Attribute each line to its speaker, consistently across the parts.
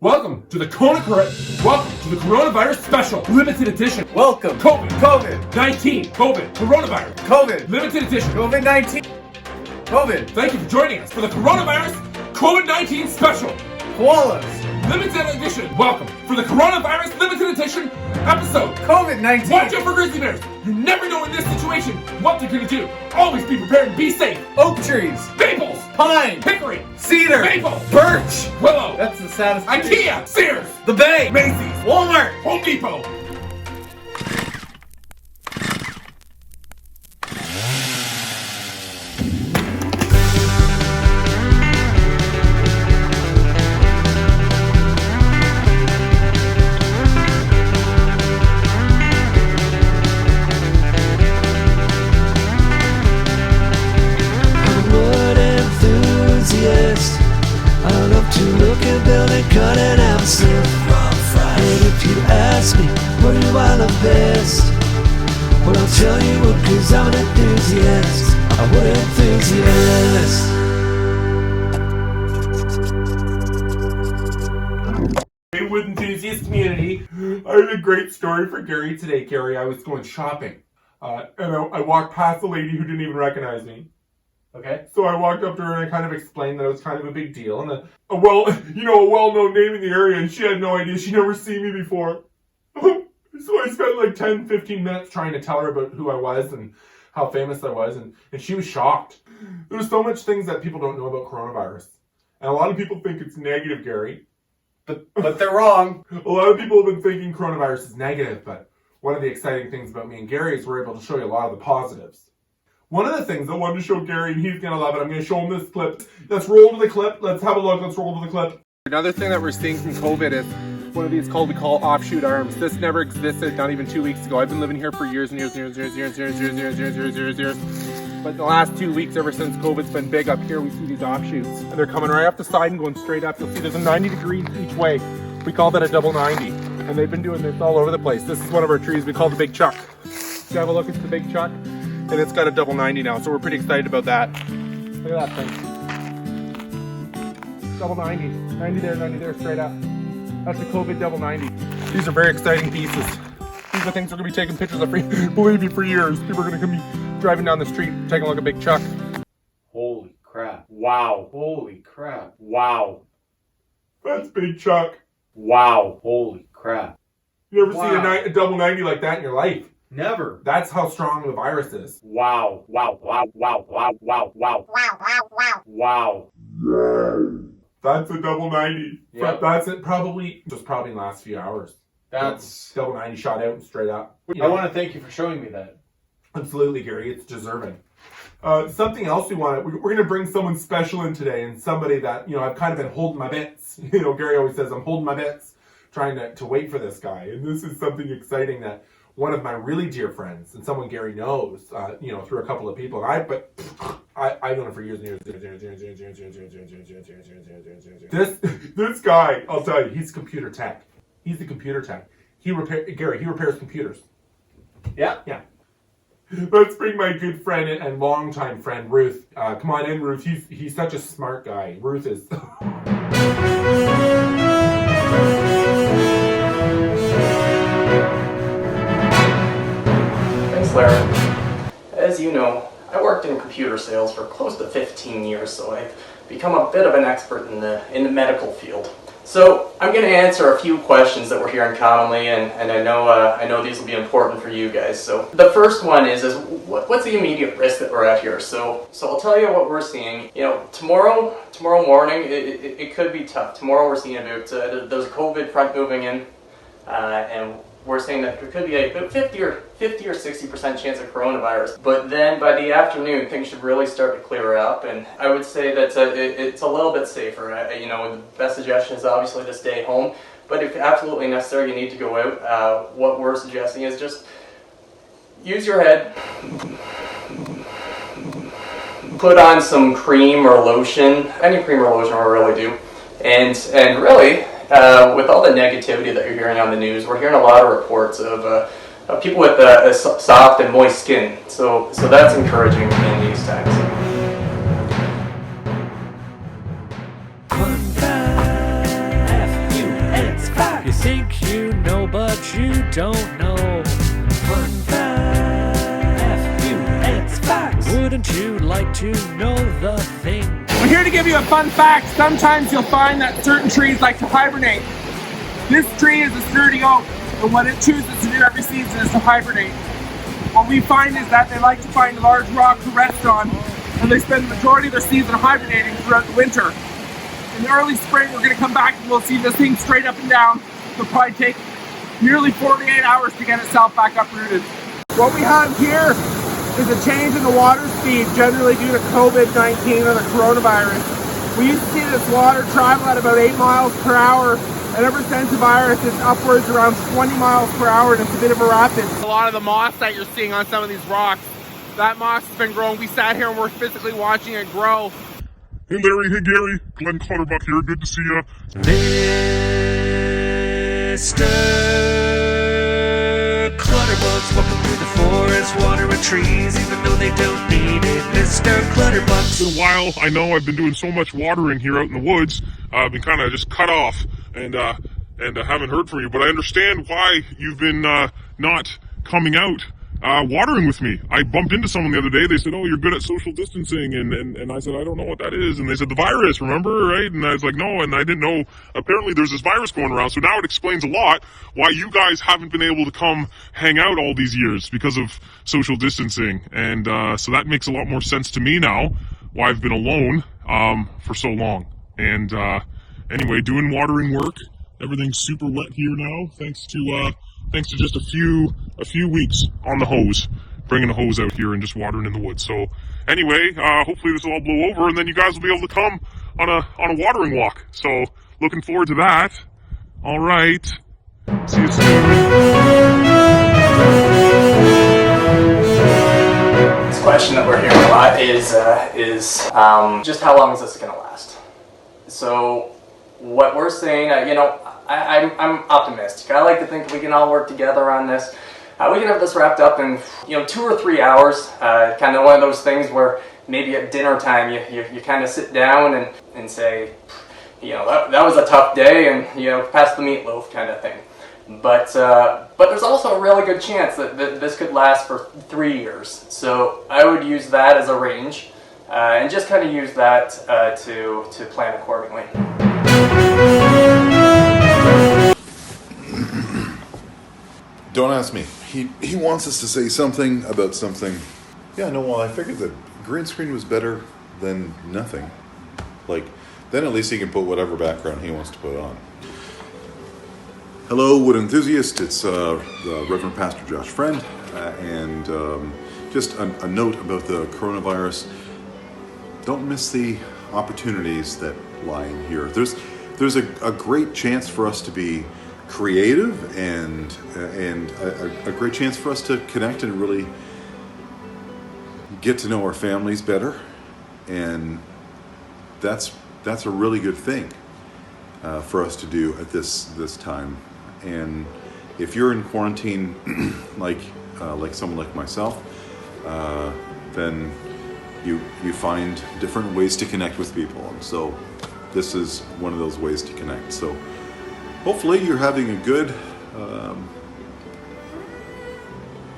Speaker 1: Welcome to the coronavirus special, limited edition.
Speaker 2: Welcome.
Speaker 1: COVID-19. Coronavirus.
Speaker 2: COVID.
Speaker 1: Limited edition.
Speaker 2: COVID-19. COVID.
Speaker 1: Thank you for joining us for the coronavirus COVID-19 special.
Speaker 2: Koalas.
Speaker 1: Limited edition. Welcome for the coronavirus limited edition episode.
Speaker 2: COVID-19.
Speaker 1: Watch out for grizzly bears. You never know in this situation what they're going to do. Always be prepared and be safe.
Speaker 2: Oak trees.
Speaker 1: Maples.
Speaker 2: Pine.
Speaker 1: Hickory.
Speaker 2: Cedar.
Speaker 1: Maple.
Speaker 2: Birch.
Speaker 1: Willow.
Speaker 2: That's the saddest.
Speaker 1: IKEA. Sears.
Speaker 2: The Bay.
Speaker 1: Macy's.
Speaker 2: Walmart.
Speaker 1: Home Depot.
Speaker 3: I love to look and build and cut and have some. And if you ask me what do I love best, well I'll tell you what, cause I'm an enthusiast. I'm an enthusiast.
Speaker 1: Hey, Wood enthusiast community, I have a great story for Gary today. Gary, I was going shopping, and I walked past a lady who didn't even recognize me. Okay, so I walked up to her and I kind of explained that it was kind of a big deal and a well-known name in the area, and she had no idea. She'd never seen me before. So I spent like 10-15 minutes trying to tell her about who I was and how famous I was, and she was shocked. There's so much things that people don't know about coronavirus. And a lot of people think it's negative, Gary.
Speaker 2: But they're wrong.
Speaker 1: A lot of people have been thinking coronavirus is negative, but one of the exciting things about me and Gary is we're able to show you a lot of the positives. One of the things I wanted to show Gary, and he's going to love it, I'm going to show him this clip. Let's roll to the clip. Let's have a look. Let's roll to the clip. Another thing that we're seeing from COVID is one of these we call offshoot arms. This never existed, not even 2 weeks ago. I've been living here for years and years and years and years and years and years and years and years and years. But in the last 2 weeks, ever since COVID's been big up here, we see these offshoots. And they're coming right off the side and going straight up. You'll see there's a 90 degrees each way. We call that a double 90. And they've been doing this all over the place. This is one of our trees we call the Big Chuck. You have a look, it's the Big Chuck. And it's got a double 90 now, so we're pretty excited about that. Look at that thing. Double 90. 90 there, straight up. That's a COVID double 90. These are very exciting pieces. These are things we're going to be taking pictures of, believe me, for years. People are going to be driving down the street, taking a look at Big Chuck.
Speaker 2: Holy crap. Wow. Holy crap. Wow.
Speaker 1: That's Big Chuck.
Speaker 2: Wow. Holy crap.
Speaker 1: You ever see a double 90 like that in your life?
Speaker 2: Never.
Speaker 1: That's how strong the virus is.
Speaker 2: Wow. Wow. Wow. Wow. Wow. Wow. Wow. Wow.
Speaker 1: That's a double 90.
Speaker 2: Yep.
Speaker 1: That's it. Probably in the last few hours.
Speaker 2: That's
Speaker 1: double 90 shot out and straight up.
Speaker 2: I want to thank you for showing me that.
Speaker 1: Absolutely, Gary. It's deserving. Something else we're going to bring someone special in today, and somebody that, I've kind of been holding my bits. Gary always says, I'm holding my bits, trying to wait for this guy. And this is something exciting that one of my really dear friends, and someone Gary knows, through a couple of people, and I've known him for years and years. This guy, I'll tell you, he's computer tech. He's the computer tech. He repairs computers.
Speaker 2: Yeah.
Speaker 1: Let's bring my good friend and longtime friend, Ruth. Come on in, Ruth. He's such a smart guy. Ruth is...
Speaker 4: Larry. As you know, I worked in computer sales for close to 15 years, so I've become a bit of an expert in the medical field. So I'm going to answer a few questions that we're hearing commonly, and I know these will be important for you guys. So the first one is what's the immediate risk that we're at here? So I'll tell you what we're seeing. Tomorrow morning it could be tough. Tomorrow we're seeing about there's a COVID front moving in, and we're saying that there could be a 50 or 60% chance of coronavirus. But then by the afternoon, things should really start to clear up. And I would say that it's a little bit safer. The best suggestion is obviously to stay home. But if absolutely necessary, you need to go out. What we're suggesting is just use your head. Put on some cream or lotion. Any cream or lotion will really do. And really, with all the negativity that you're hearing on the news, we're hearing a lot of reports of people with soft and moist skin. So that's encouraging in these times.
Speaker 3: Fun time, you don't know. Fun fact, F-U-X facts. Wouldn't you like to know the thing?
Speaker 1: I'm here to give you a fun fact. Sometimes you'll find that certain trees like to hibernate. This tree is a sturdy oak, and what it chooses to do every season is to hibernate. What we find is that they like to find a large rock to rest on, and they spend the majority of their season hibernating throughout the winter. In the early spring, we're going to come back and we'll see this thing straight up and down. It'll probably take nearly 48 hours to get itself back uprooted. What we have here is a change in the water speed, generally due to COVID-19 or the coronavirus. We used to see this water travel at about 8 miles per hour, and ever since the virus, it's upwards around 20 miles per hour, and it's a bit of a rapid. A lot of the moss that you're seeing on some of these rocks, that moss has been growing. We sat here and we're physically watching it grow.
Speaker 5: Hey Larry, hey Gary, Glenn Clutterbuck here, good to see ya.
Speaker 3: Mr. Clutterbuck's walking through the forest, watering trees, even though they don't need it. Mr. Clutterbuck's.
Speaker 5: It's been a while, I know I've been doing so much watering here out in the woods, I've been kind of just cut off and haven't heard from you, but I understand why you've been not coming out watering with me. I bumped into someone the other day. They said, oh, you're good at social distancing. And I said, I don't know what that is. And they said, the virus, remember, right? And I was like, no, and I didn't know. Apparently there's this virus going around. So now it explains a lot why you guys haven't been able to come hang out all these years because of social distancing. And so that makes a lot more sense to me now, why I've been alone for so long. And anyway, doing watering work. Everything's super wet here now, thanks to just a few weeks on the hose, bringing a hose out here and just watering in the woods. So anyway, hopefully this will all blow over, and then you guys will be able to come on a watering walk. So looking forward to that. All right, see you soon.
Speaker 4: This question that we're hearing a lot is just how long is this going to last? So what we're saying, I'm optimistic. I like to think we can all work together on this. We can have this wrapped up in 2 or 3 hours. Kind of one of those things where maybe at dinner time you kind of sit down and say, that was a tough day, and pass the meatloaf kind of thing. But there's also a really good chance that this could last for 3 years. So I would use that as a range, and just kind of use that to plan accordingly.
Speaker 6: Don't ask me. He wants us to say something about something. Yeah, no, well, I figured that green screen was better than nothing. Then at least he can put whatever background he wants to put on. Hello, wood enthusiast. It's the Reverend Pastor Josh Friend. And just a note about the coronavirus. Don't miss the opportunities that lie in here. There's a great chance for us to be creative and a great chance for us to connect and really get to know our families better, and that's a really good thing for us to do at this time. And if you're in quarantine, like someone like myself, then you find different ways to connect with people, and so this is one of those ways to connect. So hopefully you're having a good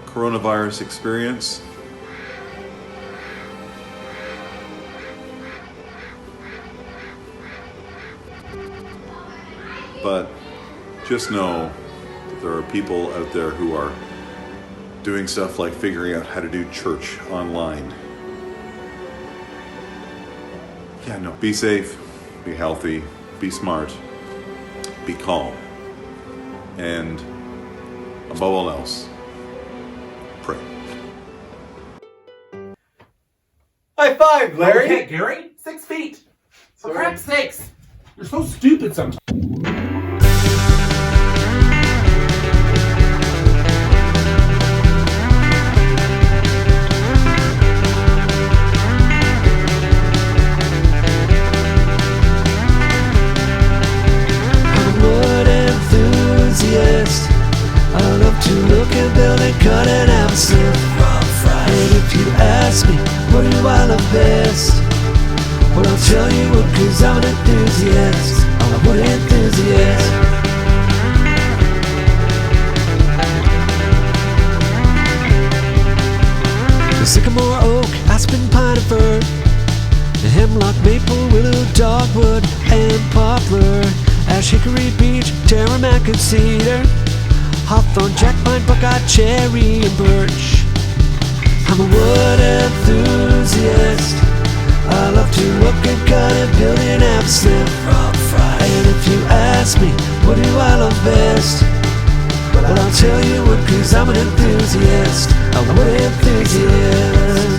Speaker 6: coronavirus experience. But just know that there are people out there who are doing stuff like figuring out how to do church online. Yeah, no, be safe, be healthy, be smart, be calm, and above all else, pray.
Speaker 1: High five, Larry.
Speaker 2: Okay, Gary?
Speaker 1: 6 feet. For
Speaker 2: Sorry.
Speaker 1: crap's sakes. You're so stupid sometimes.
Speaker 3: I love to look and build and cut and have stuff. And if you ask me what do I love best, well, I'll tell you what, 'cause I'm an enthusiast. I'm a wood enthusiast. maple, willow, dogwood, and poplar, ash, hickory, beech, tamarack, and cedar, hawthorn, jack pine, buckeye, cherry, and birch. I'm a wood enthusiast. I love to look and cut and build an absinthe. And if you ask me, what do I love best? Well, I'll tell you what, 'cause I'm an enthusiast. A wood enthusiast.